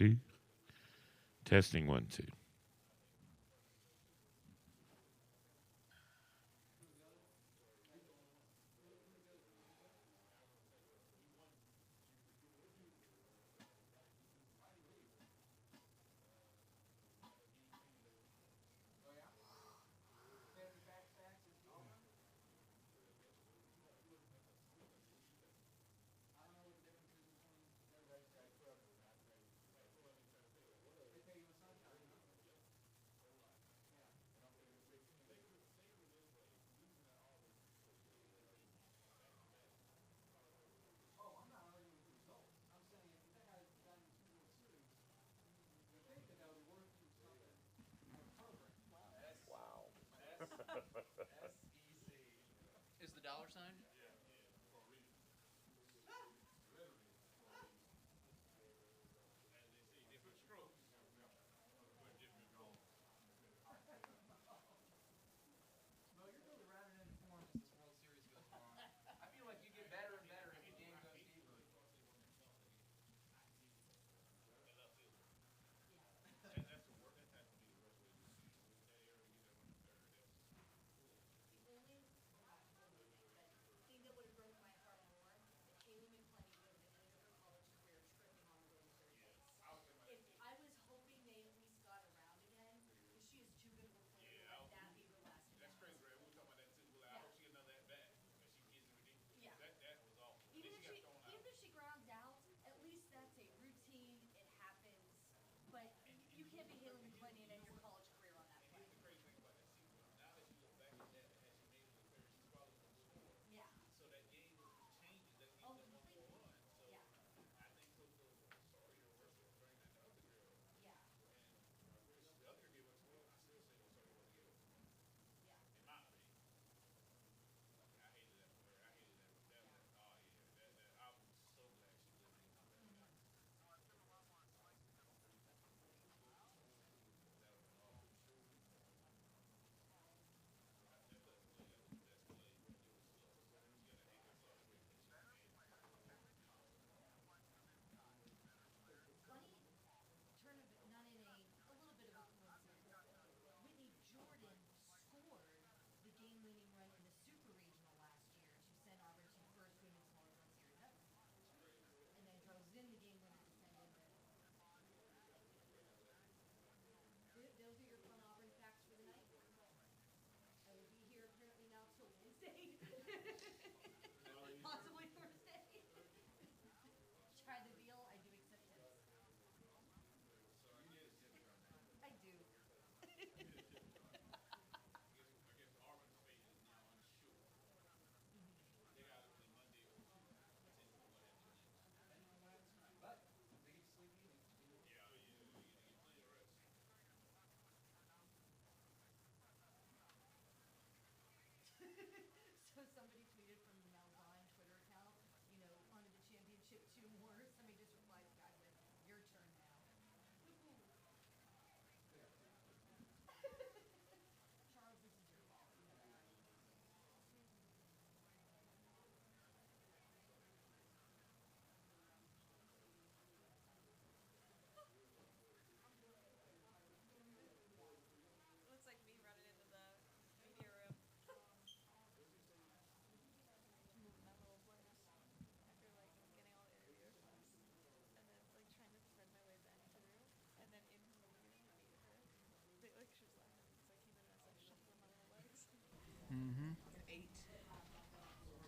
2. Testing 1 2. Is the dollar sign? Well, you're really rather informed as this World Series goes along. I feel like you get better and better as the game goes deeper.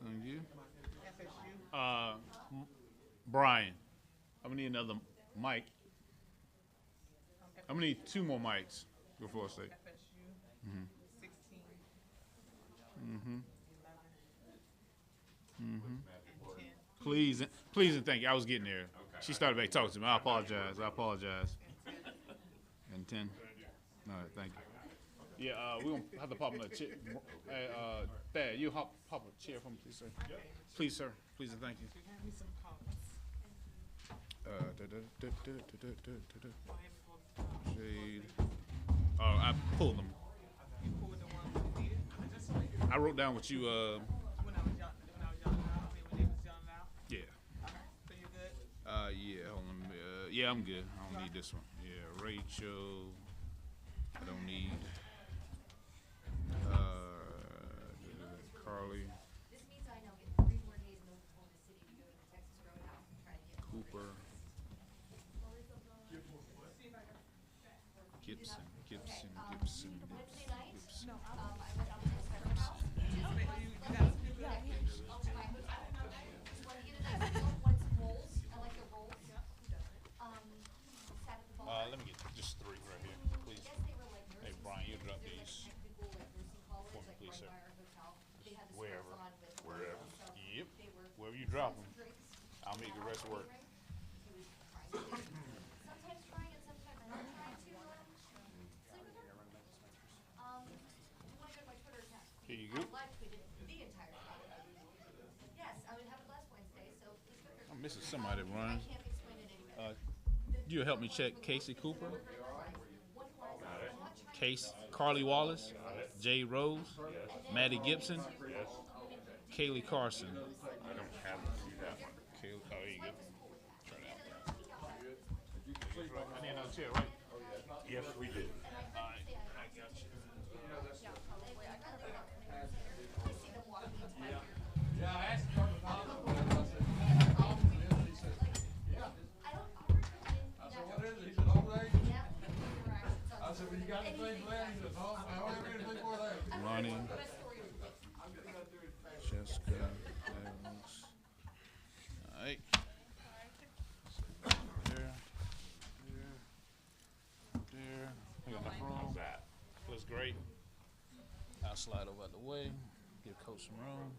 Thank you. Brian, I'm gonna need another mic. I'm gonna need 2 more mics before I say. FSU, 16, Mm-hmm. 11, Mm-hmm. and 10. Please and thank you. I was getting there. She started back talking to me. I apologize. And 10. All right, thank you. Yeah, we're gonna have to pop another chair. Thad, you pop a chair for me, please, sir. Please, sir. Please and thank you. So you have me some comments. Shade. Oh, I pulled them. You pulled the ones you needed. I wrote down what you. When I was young, when they was young out. Yeah. So you're good. Yeah. Hold on. Yeah, I'm good. I don't need this one. Yeah, Rachel. I don't need. Carly. This means I now get 3 more days in Oklahoma City to go to the Texas Roadhouse and try to get Cooper. Gibson. Wednesday night. Gibson. I went up to the Roadhouse. Just wanted to get a nice meal, want some rolls. I like the rolls. Sat at the bar. Let me get just 3 right here, please. I guess they were like Hey, nursing Brian, you students. drop There's like these. technical like nursing college, For me, like please, right sir. by our hotel. They had the Wherever. sweaters on with the Wherever. logos, so Yep. they were Wherever you drop them, drinks. I'll make the rest work. Sometimes trying and sometimes not trying to sleep with her. You want to go to my Twitter account? Here you go. I live tweeted the entire time. Yes, I would have it last Wednesday, so please go there. I'm missing somebody I running. can't explain it any better. You help me check Casey Cooper, Carly Wallace, Jay Rose, Maddie Gibson, Kaylee Carson. I don't have to see that one. Kaylee, oh, there you go. Try it out. I need another chair, right? Yes, we did. Ronnie, Jessica, Evans. All right. There. We got enough room. That. Looks great. I'll slide over out the way. Give Coach some room.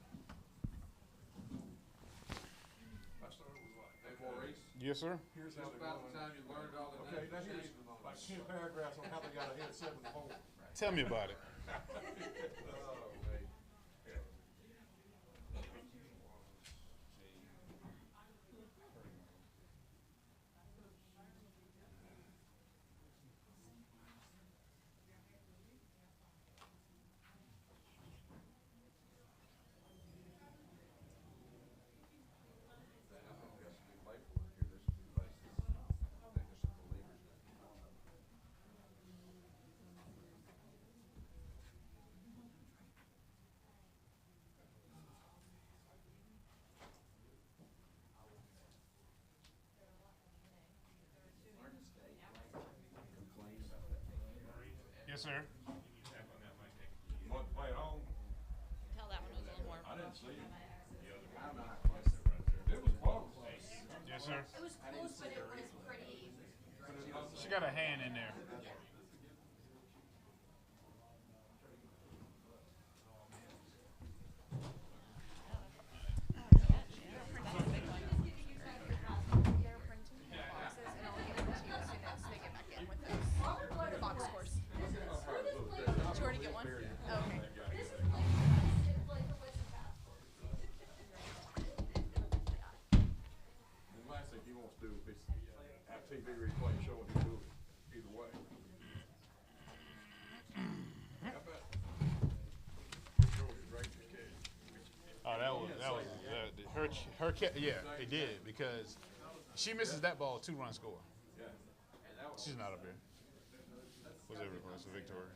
Yes, sir. Here's how about the time you learned all the okay, now here's like 10 paragraphs on how they got ahead 7-4. Tell me about it. Yes, sir. Want to play at home? Tell that one was a little more. I didn't see it. It was close. Yes, sir. It was close, but it was pretty. She got a hand in there. The last thing he wants to do is have TV replay showing him do it either way. How about Georgia Rangers kid? Oh, that was yeah, it did because she misses that ball, 2-run score. Yeah. She's not up here. What's that reference to Victoria?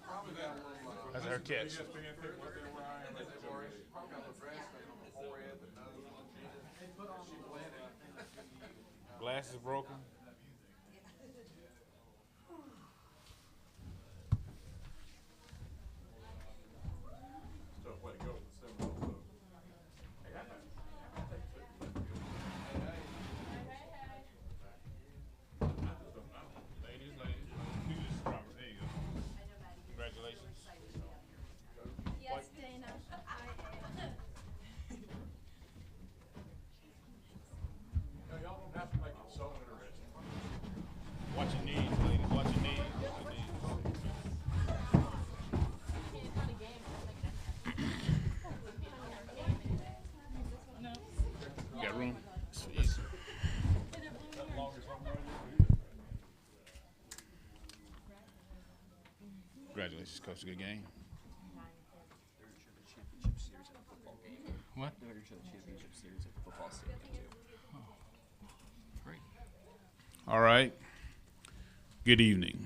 Probably got a little, That's her catch. ESPN picked up there where I am at the Warriors. Probably got a little grass stain on the forehead, the nose, she blended. Glasses broken. Tough way to go with 7-0. Hey, I think Ladies. You just drop it. There you go. Congratulations. Yes, Dana, I am. No, y'all don't have to make it so interesting. Watch your knees, ladies. Watch your knees. Watch your knees. You got room? Jeez. Congratulations, Coach. Good game. Championship series at a football game. What? They're the championship series at the football stadium too. Great. All right. Good evening.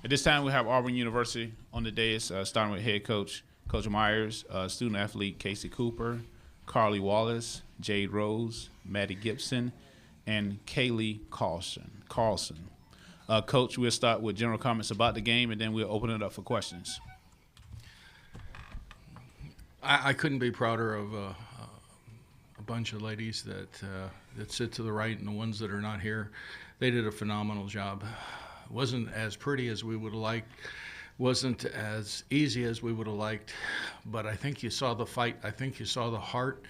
At this time, we have Auburn University on the dais, starting with head coach, Coach Myers, student athlete Casey Cooper, Carly Wallace, Jade Rose, Maddie Gibson, and Kaylee Carlson. Coach, we'll start with general comments about the game, and then we'll open it up for questions. I couldn't be prouder of a bunch of ladies that sit to the right and the ones that are not here. They did a phenomenal job. It wasn't as pretty as we would have liked, wasn't as easy as we would have liked, but I think you saw the fight. I think you saw the heart.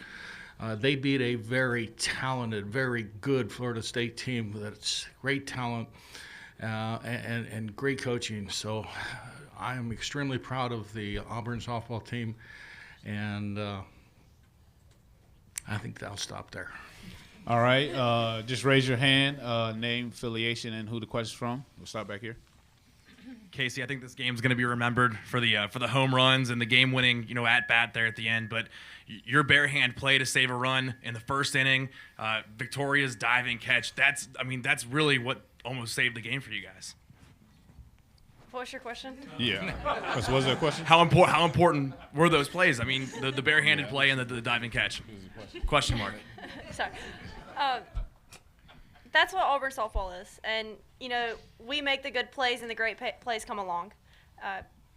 They beat a very talented, very good Florida State team that's great talent and great coaching. So I am extremely proud of the Auburn softball team, and I think I'll stop there. All right. Just raise your hand, name, affiliation, and who the question's from. We'll start back here. Casey, I think this game's going to be remembered for the home runs and the game-winning, at bat there at the end. But your bare hand play to save a run in the first inning, Victoria's diving catch, that's really what almost saved the game for you guys. What was your question? Yeah. What was that question? How important were those plays? I mean, the barehanded play and the diving catch. Question mark. Sorry. That's what Auburn softball is. And, we make the good plays and the great plays come along.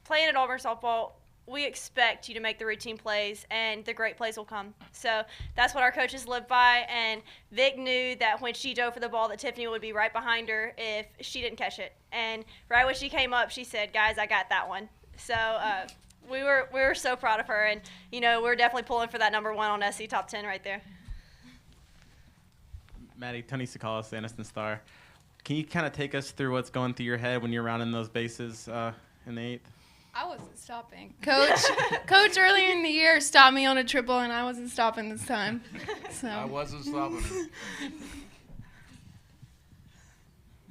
Playing at Auburn softball, we expect you to make the routine plays and the great plays will come. So that's what our coaches live by. And Vic knew that when she dove for the ball that Tiffany would be right behind her if she didn't catch it. And right when she came up, she said, guys, I got that one. So we were so proud of her. And, we're definitely pulling for that number 1 on SC top 10 right there. Maddie, Tony Sakalas, the Anniston Star. Can you kind of take us through what's going through your head when you're rounding those bases in the 8th? I wasn't stopping. Coach earlier in the year stopped me on a triple, and I wasn't stopping this time. So I wasn't stopping her.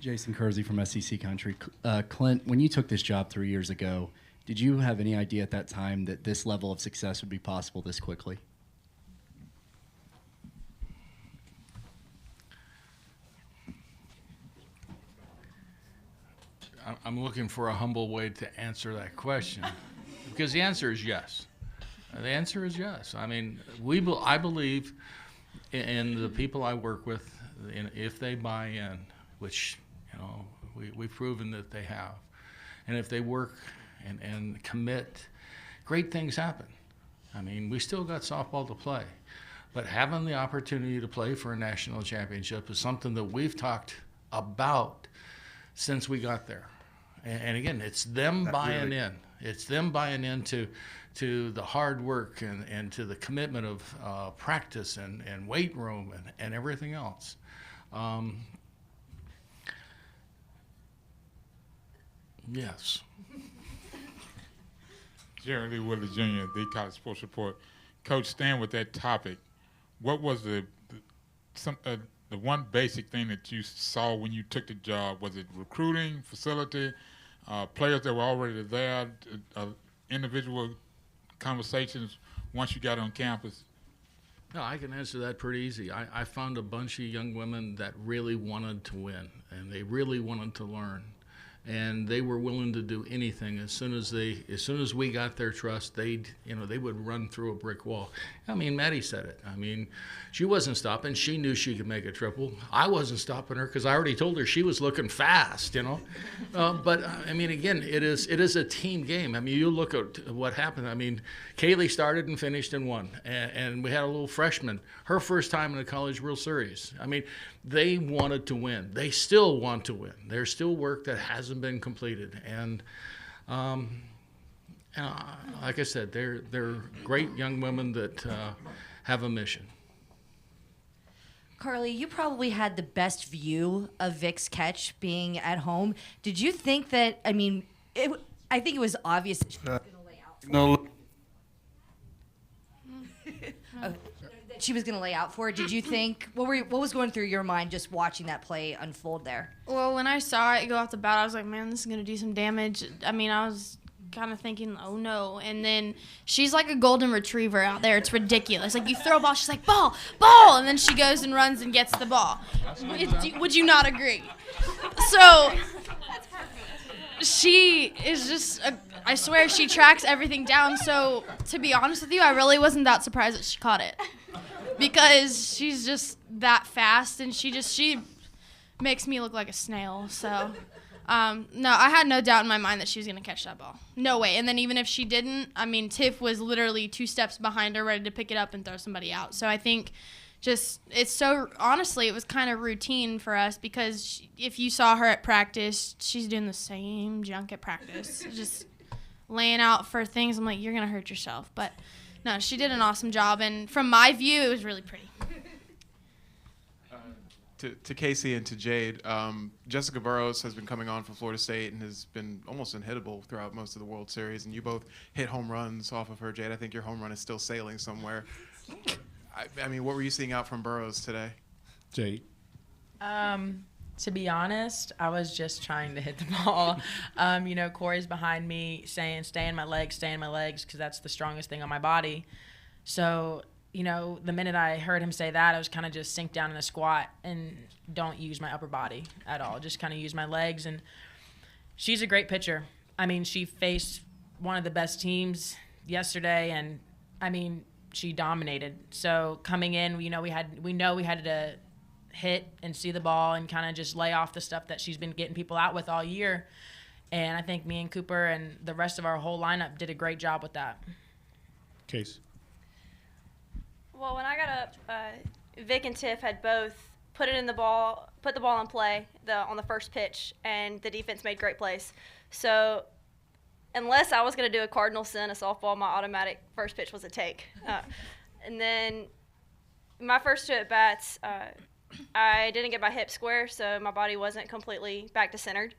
Jason Kersey from SEC Country. Clint, when you took this job 3 years ago, did you have any idea at that time that this level of success would be possible this quickly? I'm looking for a humble way to answer that question, because the answer is yes. The answer is yes. I mean, I believe in the people I work with, if they buy in, which we've proven that they have, and if they work and commit, great things happen. I mean, we still got softball to play, but having the opportunity to play for a national championship is something that we've talked about since we got there. And again, it's them buying in. It's them buying into the hard work and to the commitment of practice and weight room and everything else. Yes. Jerry Lee Woodley Jr., the College Sports Report. Coach, staying with that topic, what was the one basic thing that you saw when you took the job? Was it recruiting, facility, players that were already there, individual conversations once you got on campus? No, I can answer that pretty easy. I found a bunch of young women that really wanted to win, and they really wanted to learn. And they were willing to do anything as soon as we got their trust. They would run through a brick wall. I mean, Maddie said it. I mean, she wasn't stopping. She knew she could make a triple. I wasn't stopping her because I already told her she was looking fast. But I mean, again, it is a team game. I mean, you look at what happened. I mean, Kaylee started and finished and won, and we had a little freshman, her first time in a College World Series. I mean, they wanted to win. They still want to win. There's still work that hasn't been completed, and like I said, they're great young women that have a mission. Carly, you probably had the best view of Vic's catch being at home. Did you think that? I mean, I think it was obvious that she was going to lay out. No. That she was going to lay out for it. Did you think what was going through your mind just watching that play unfold there? Well, when I saw it go off the bat, I was like, man, this is going to do some damage. I mean, I was kind of thinking, oh no. And then she's like a golden retriever out there. It's ridiculous. Like, you throw a ball, she's like, ball, and then she goes and runs and gets the ball. Would you not agree? So she is just, I swear she tracks everything down. So to be honest with you, I really wasn't that surprised that she caught it because she's just that fast and she makes me look like a snail. So no, I had no doubt in my mind that she was going to catch that ball. No way. And then even if she didn't, I mean, Tiff was literally 2 steps behind her ready to pick it up and throw somebody out. So I think honestly, it was kind of routine for us because if you saw her at practice, she's doing the same junk at practice, just laying out for things. I'm like, you're going to hurt yourself. But no, she did an awesome job. And from my view, it was really pretty. To Casey and to Jade, Jessica Burrows has been coming on for Florida State and has been almost unhittable throughout most of the World Series. And you both hit home runs off of her. Jade, I think your home run is still sailing somewhere. I mean, what were you seeing out from Burrows today? Jade? To be honest, I was just trying to hit the ball. Corey's behind me saying, stay in my legs, because that's the strongest thing on my body. So, the minute I heard him say that, I was kind of just sink down in a squat and don't use my upper body at all. Just kind of use my legs. And she's a great pitcher. I mean, she faced one of the best teams yesterday, and, she dominated. So coming in, we know we had to hit and see the ball and kind of just lay off the stuff that she's been getting people out with all year. And I think me and Cooper and the rest of our whole lineup did a great job with that. Case. Well, when I got up, Vic and Tiff had both put the ball in play on the first pitch, and the defense made great plays. So unless I was going to do a cardinal sin, a softball, my automatic first pitch was a take. And then my first 2 at-bats, I didn't get my hip square, so my body wasn't completely back to centered.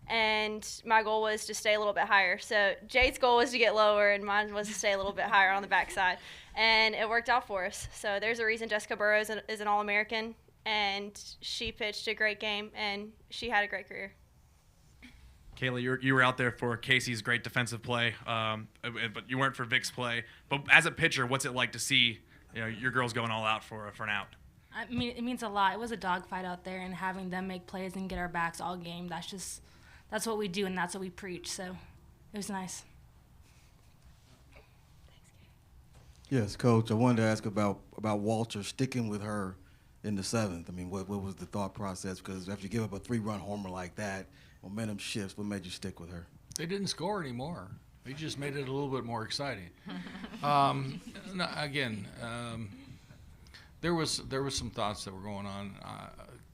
And my goal was to stay a little bit higher. So Jade's goal was to get lower, and mine was to stay a little bit higher on the backside. And it worked out for us. So there's a reason Jessica Burrows is an All-American, and she pitched a great game, and she had a great career. Kayla, you were out there for Casey's great defensive play, but you weren't for Vic's play. But as a pitcher, what's it like to see your girls going all out for an out? I mean, it means a lot. It was a dogfight out there, and having them make plays and get our backs all game, that's what we do, and that's what we preach. So it was nice. Yes, Coach, I wanted to ask about Walter sticking with her in the 7th. I mean, what was the thought process? Because after you give up a 3-run homer like that, momentum shifts. What made you stick with her? They didn't score anymore. They just made it a little bit more exciting. There was some thoughts that were going on.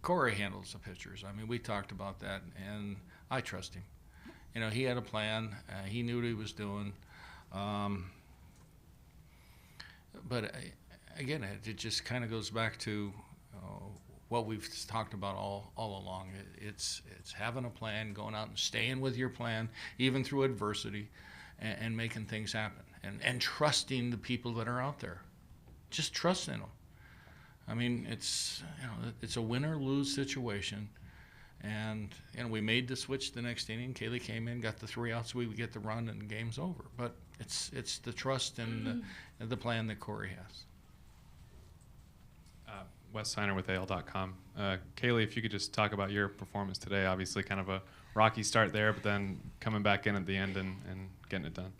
Corey handles the pitchers. I mean, we talked about that, and I trust him. He had a plan. He knew what he was doing. But again, it just kind of goes back to what we've talked about all along. It's having a plan, going out and staying with your plan, even through adversity, and making things happen, and trusting the people that are out there. Just trusting them. I mean, it's a win or lose situation, and we made the switch the next inning. Kaylee came in, got the 3 outs, we would get the run, and the game's over. But it's the trust and the plan that Corey has. Wes Steiner with AL.com. Kaylee, if you could just talk about your performance today. Obviously kind of a rocky start there, but then coming back in at the end and getting it done.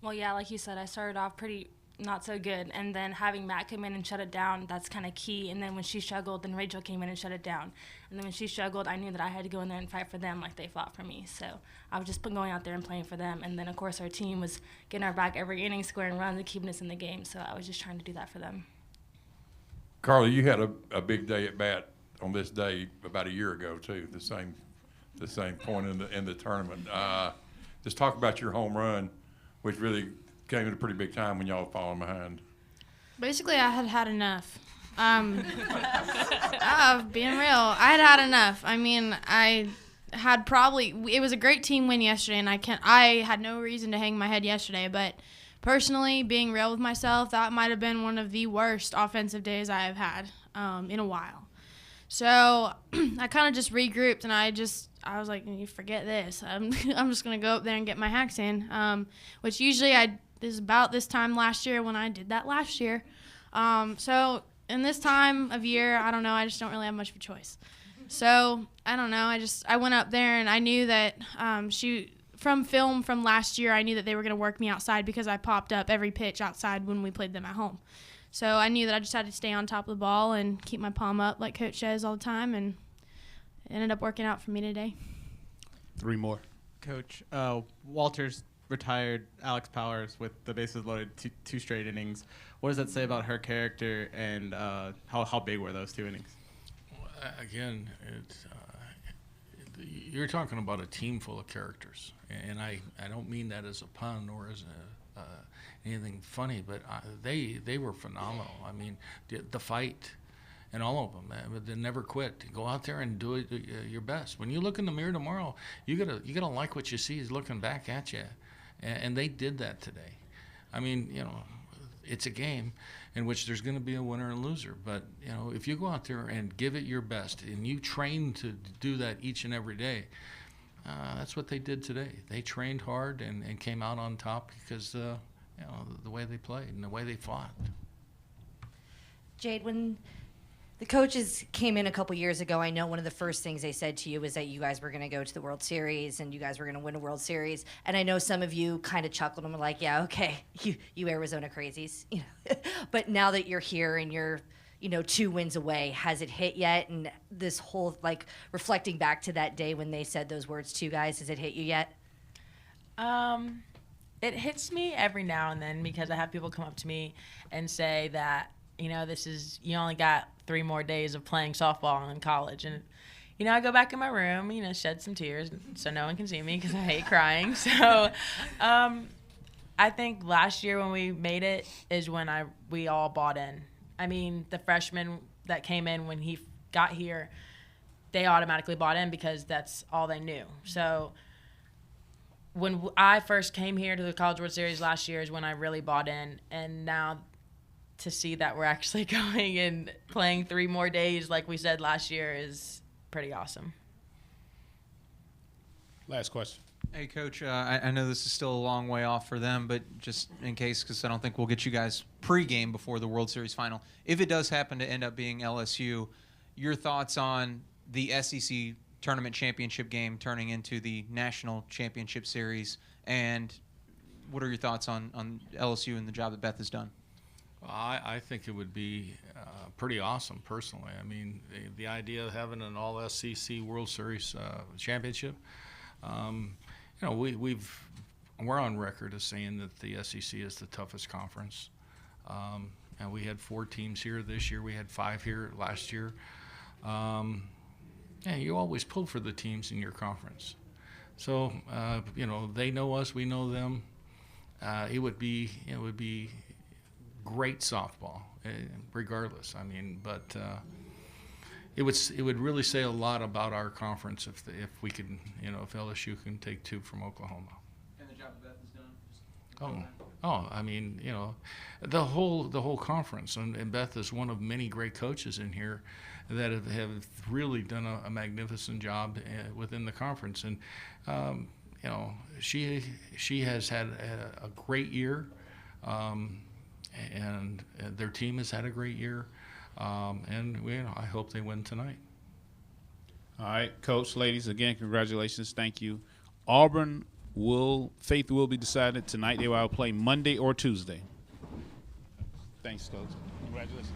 Well, yeah, like you said, I started off pretty not so good, and then having Matt come in and shut it down, that's kind of key. And then when she struggled, then Rachel came in and shut it down. And then when she struggled, I knew that I had to go in there and fight for them like they fought for me. So I was just going out there and playing for them. And then, of course, our team was getting our back every inning, scoring runs and keeping us in the game. So I was just trying to do that for them. Carly, you had a big day at bat on this day about a year ago too. The same point in the tournament. Just talk about your home run, which really came at a pretty big time when y'all falling behind. Basically, I had enough. Being real, I had enough. I mean, I had it was a great team win yesterday, and I had no reason to hang my head yesterday, but personally, being real with myself, that might have been one of the worst offensive days I have had in a while. So I kind of just regrouped, and I was like, you forget this. I'm just going to go up there and get my hacks in, which usually is about this time last year when I did that last year. So in this time of year, I don't know, I just don't really have much of a choice. So I don't know. I went up there and I knew that from film from last year, I knew that they were going to work me outside because I popped up every pitch outside when we played them at home. So I knew that I just had to stay on top of the ball and keep my palm up like Coach says all the time, and it ended up working out for me today. 3 more. Coach, Walters retired Alex Powers with the bases loaded two straight innings. What does that say about her character, and how big were those 2 innings? Again, you're talking about a team full of characters, and I don't mean that as a pun or as anything funny, but they were phenomenal. I mean, the fight and all of them, they never quit. Go out there and do it your best. When you look in the mirror tomorrow, you gotta like what you see is looking back at you, and they did that today. I mean, it's a game in which there's going to be a winner and loser, but if you go out there and give it your best and you train to do that each and every day, that's what they did today. They trained hard and came out on top because the way they played and the way they fought. Jade, when the coaches came in a couple years ago, I know one of the first things they said to you was that you guys were going to go to the World Series and you guys were going to win a World Series. And I know some of you kind of chuckled and were like, yeah, okay, you Arizona crazies. But now that you're here and you're 2 wins away, has it hit yet? And this whole, reflecting back to that day when they said those words to you guys, has it hit you yet? It hits me every now and then because I have people come up to me and say that, you only got 3 more days of playing softball in college. And, I go back in my room, shed some tears so no one can see me because I hate crying. So I think last year when we made it is when we all bought in. I mean, the freshmen that came in when he got here, they automatically bought in because that's all they knew. So when I first came here to the College World Series last year is when I really bought in. And now to see that we're actually going and playing 3 more days like we said last year is pretty awesome. Last question. Hey, Coach, I know this is still a long way off for them, but just in case, because I don't think we'll get you guys pre-game before the World Series final. If it does happen to end up being LSU, your thoughts on the SEC tournament championship game turning into the national championship series, and what are your thoughts on LSU and the job that Beth has done? Well, I think it would be pretty awesome, personally. I mean, the idea of having an all-SEC World Series championship, we're on record as saying that the SEC is the toughest conference. And we had 4 teams here this year. We had 5 here last year. You always pull for the teams in your conference. So, they know us, we know them. It would be great softball, regardless. I mean, but it would really say a lot about our conference if we could, if LSU can take 2 from Oklahoma. And the job that Beth has done? I mean, the whole conference, and Beth is one of many great coaches in here that have really done a magnificent job within the conference, and she has had a great year. And their team has had a great year, and I hope they win tonight. All right, Coach, ladies, again, congratulations. Thank you. Auburn fate will be decided tonight. They will either play Monday or Tuesday. Thanks, Coach. Congratulations.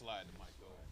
slide the mic over.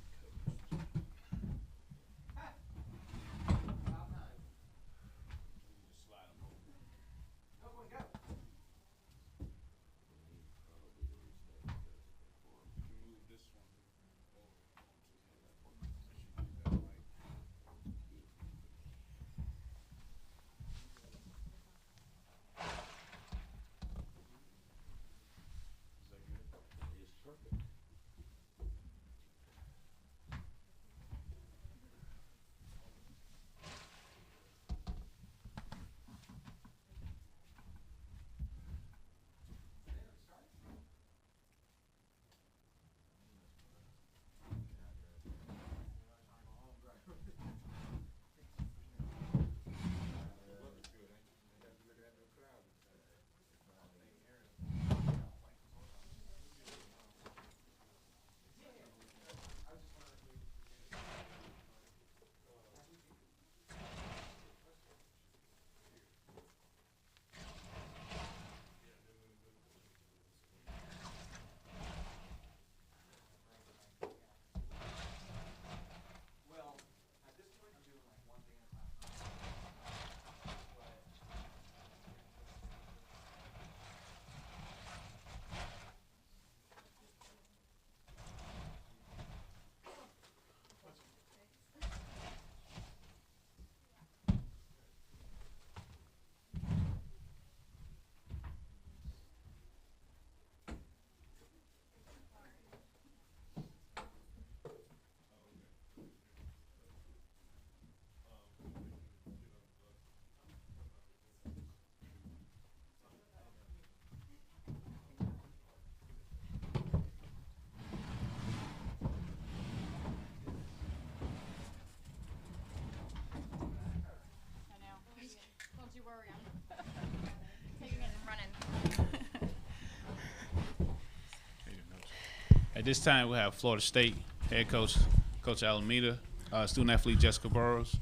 At this time, we have Florida State head coach, Coach Alameda, student athlete Jessica Burrows,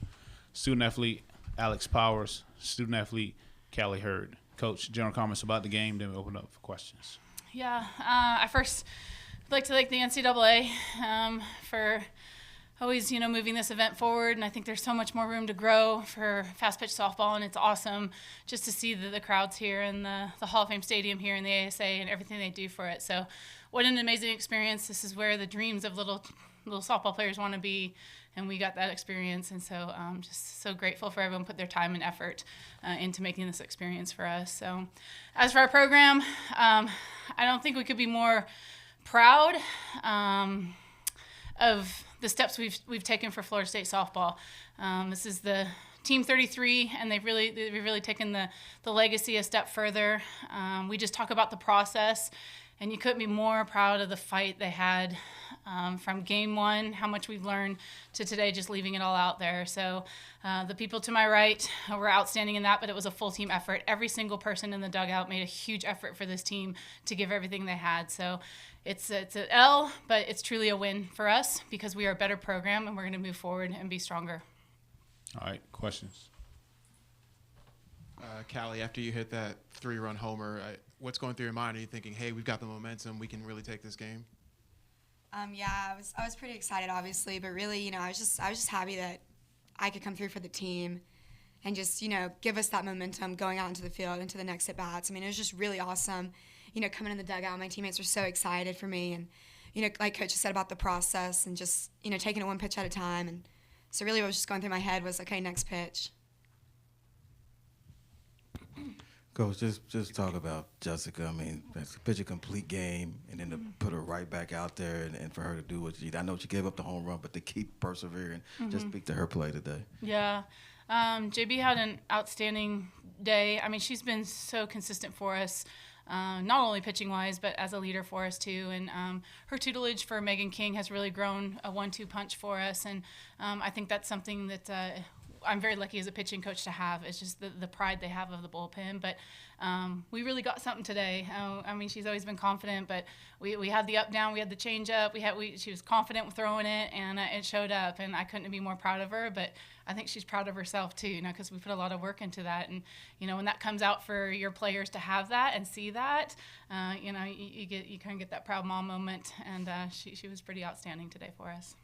student athlete Alex Powers, student athlete Callie Hurd. Coach, general comments about the game, then we open up for questions. Yeah, I first would like to thank the NCAA for always, moving this event forward, and I think there's so much more room to grow for fast pitch softball, and it's awesome just to see the crowds here and the Hall of Fame Stadium here in the ASA and everything they do for it. So what an amazing experience. This is where the dreams of little softball players want to be, and we got that experience, and so I'm just so grateful for everyone put their time and effort into making this experience for us. So as for our program, I don't think we could be more proud of the steps we've taken for Florida State softball. This is the Team 33, and they've really taken the legacy a step further. We just talk about the process, and you couldn't be more proud of the fight they had from game one, how much we've learned, to today just leaving it all out there. So the people to my right were outstanding in that, but it was a full team effort. Every single person in the dugout made a huge effort for this team to give everything they had. So it's an L, but it's truly a win for us because we are a better program, and we're going to move forward and be stronger. All right, questions? Callie, after you hit that 3-run homer, what's going through your mind? Are you thinking, hey, we've got the momentum, we can really take this game? Yeah, I was pretty excited, obviously, but really, I was just happy that I could come through for the team and just, give us that momentum going out into the field, into the next at-bats. I mean, it was just really awesome, coming in the dugout. My teammates were so excited for me, and, like Coach said about the process and just, taking it one pitch at a time. And so really what was just going through my head was, okay, next pitch. Coach, just talk about Jessica. I mean, to pitch a complete game and then to put her right back out there and for her to do what she did. I know she gave up the home run, but to keep persevering, just speak to her play today. Yeah. JB had an outstanding day. I mean, she's been so consistent for us, not only pitching-wise, but as a leader for us, too. And her tutelage for Megan King has really grown a 1-2 punch for us. And I think that's something that I'm very lucky as a pitching coach to have. It's just the pride they have of the bullpen. But we really got something today. I mean, she's always been confident, but we had the up down, we had the change up, she was confident with throwing it, and it showed up. And I couldn't be more proud of her. But I think she's proud of herself too, because we put a lot of work into that. And when that comes out for your players to have that and see that, you kind of get that proud mom moment. And she was pretty outstanding today for us.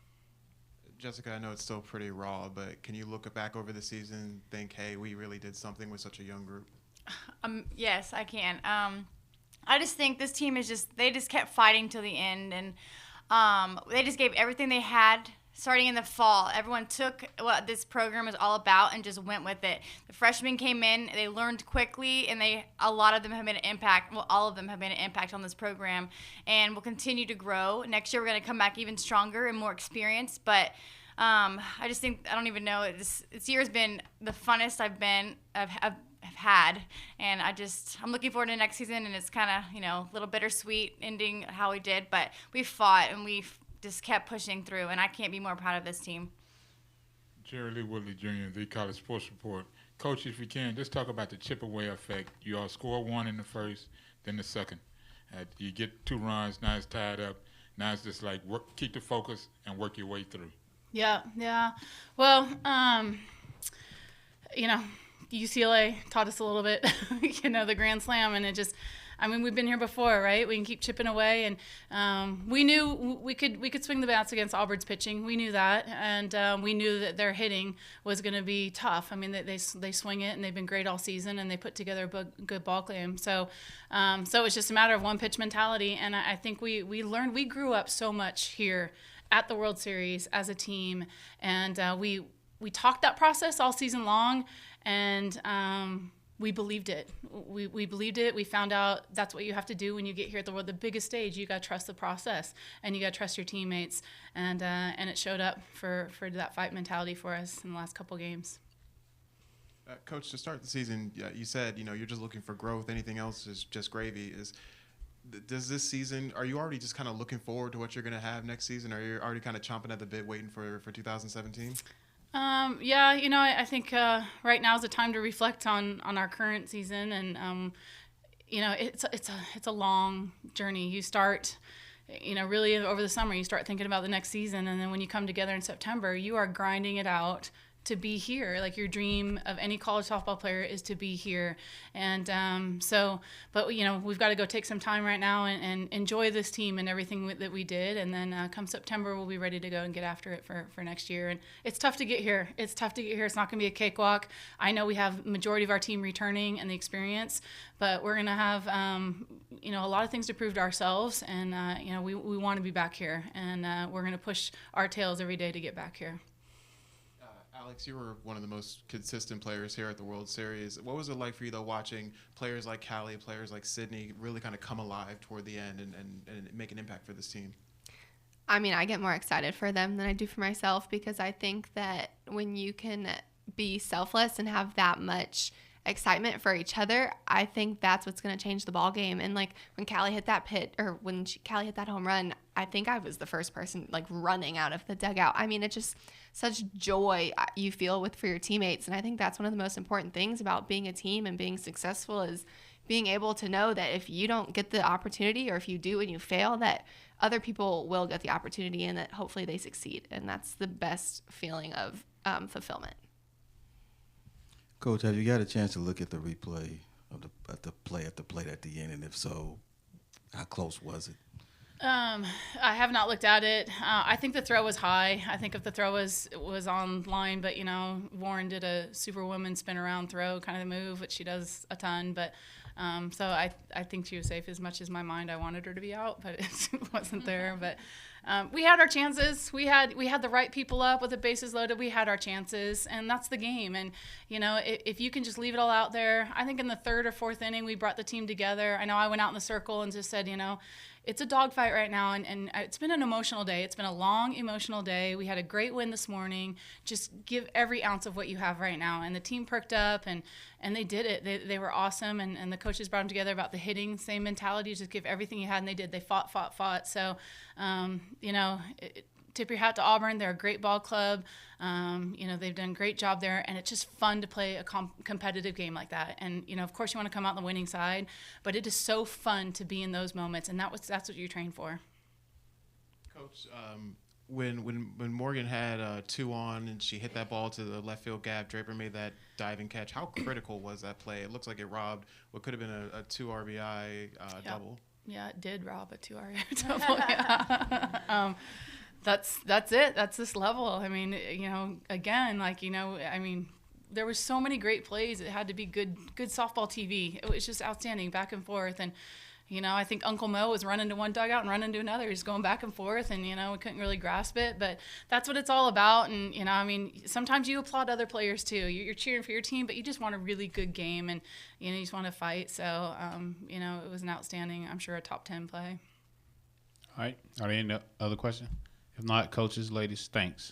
Jessica, I know it's still pretty raw, but can you look back over the season and think, hey, we really did something with such a young group? Yes, I can. I just think this team they just kept fighting till the end, and they just gave everything they had. Starting in the fall, everyone took what this program is all about and just went with it. The freshmen came in, they learned quickly, and a lot of them have made an impact. Well, all of them have made an impact on this program, and will continue to grow. Next year, we're going to come back even stronger and more experienced. But I just think I don't even know. This year has been the funnest I've had, and I'm looking forward to next season. And it's kind of a little bittersweet ending how we did, but we fought and we just kept pushing through, and I can't be more proud of this team. Jerry Lee Woodley Jr., the College Sports Report. Coach, if you can, just talk about the chip away effect. You all score one in the first, then the second. You get 2 runs, now it's tied up. Now it's just like keep the focus and work your way through. Yeah. Well, UCLA taught us a little bit, the Grand Slam, and we've been here before, right? We can keep chipping away, and we knew we could swing the bats against Auburn's pitching. We knew that, and we knew that their hitting was going to be tough. I mean, they swing it, and they've been great all season, and they put together a good ball game. So it's just a matter of one pitch mentality, and I think we learned. We grew up so much here at the World Series as a team, and we talked that process all season long, and we believed it. We believed it. We found out that's what you have to do when you get here at the biggest stage. You got to trust the process, and you got to trust your teammates. And it showed up for that fight mentality for us in the last couple games. Coach, to start the season, you said you're just looking for growth. Anything else is just gravy. Does this season? Are you already just kind of looking forward to what you're going to have next season? Or are you already kind of chomping at the bit, waiting for 2017? I think right now is the time to reflect on our current season, and it's a long journey. You start, really over the summer, you start thinking about the next season, and then when you come together in September, you are grinding it out to be here. Like, your dream of any college softball player is to be here. And but we've got to go take some time right now and enjoy this team and everything that we did. And then come September, we'll be ready to go and get after it for next year. And it's tough to get here. It's not going to be a cakewalk. I know we have majority of our team returning and the experience, but we're going to have, a lot of things to prove to ourselves. And, we want to be back here. And we're going to push our tails every day to get back here. Alex, you were one of the most consistent players here at the World Series. What was it like for you, though, watching players like Callie, players like Sydney really kind of come alive toward the end and make an impact for this team? I mean, I get more excited for them than I do for myself, because I think that when you can be selfless and have that much excitement for each other, I think that's what's going to change the ball game. And like when Callie hit that Callie hit that home run, I think I was the first person like running out of the dugout. I mean, it's just such joy you feel for your teammates. And I think that's one of the most important things about being a team and being successful, is being able to know that if you don't get the opportunity, or if you do and you fail, that other people will get the opportunity, and that hopefully they succeed. And that's the best feeling of fulfillment. Coach, have you got a chance to look at the replay of the play at the end, and if so, how close was it? I have not looked at it. I think the throw was high. I think if the throw was on line, but Warren did a superwoman spin around throw kind of move, which she does a ton. But so I think she was safe. As much as my mind I wanted her to be out, but it wasn't there. But we had our chances. We had the right people up with the bases loaded. We had our chances, and that's the game. And if you can just leave it all out there. I think in the third or fourth inning we brought the team together. I know I went out in the circle and just said, it's a dogfight right now, and it's been an emotional day. It's been a long, emotional day. We had a great win this morning. Just give every ounce of what you have right now. And the team perked up, and they did it. They were awesome, and the coaches brought them together about the hitting, same mentality, just give everything you had, and they did. They fought. So, tip your hat to Auburn. They're a great ball club. You know, they've done a great job there, and it's just fun to play a competitive game like that. And, you know, of course you want to come out on the winning side, but it is so fun to be in those moments, and that's what you train for. Coach, when Morgan had 2 on and she hit that ball to the left field gap, Draper made that diving catch. How critical was that play? It looks like it robbed what could have been a 2 RBI double. Yeah, it did rob a 2 RBI double. Yeah. That's it. That's this level. I mean, you know, again, like, you know, I mean, there were so many great plays. It had to be good softball TV. It was just outstanding, back and forth. And, you know, I think Uncle Mo was running to one dugout and running to another. He's going back and forth, and, you know, we couldn't really grasp it. But that's what it's all about. And, you know, I mean, sometimes you applaud other players too. You're cheering for your team, but you just want a really good game, and, you know, you just want to fight. So, you know, it was an outstanding, I'm sure, a top 10 play. All right. Are there any other questions? If not, coaches, ladies, thanks.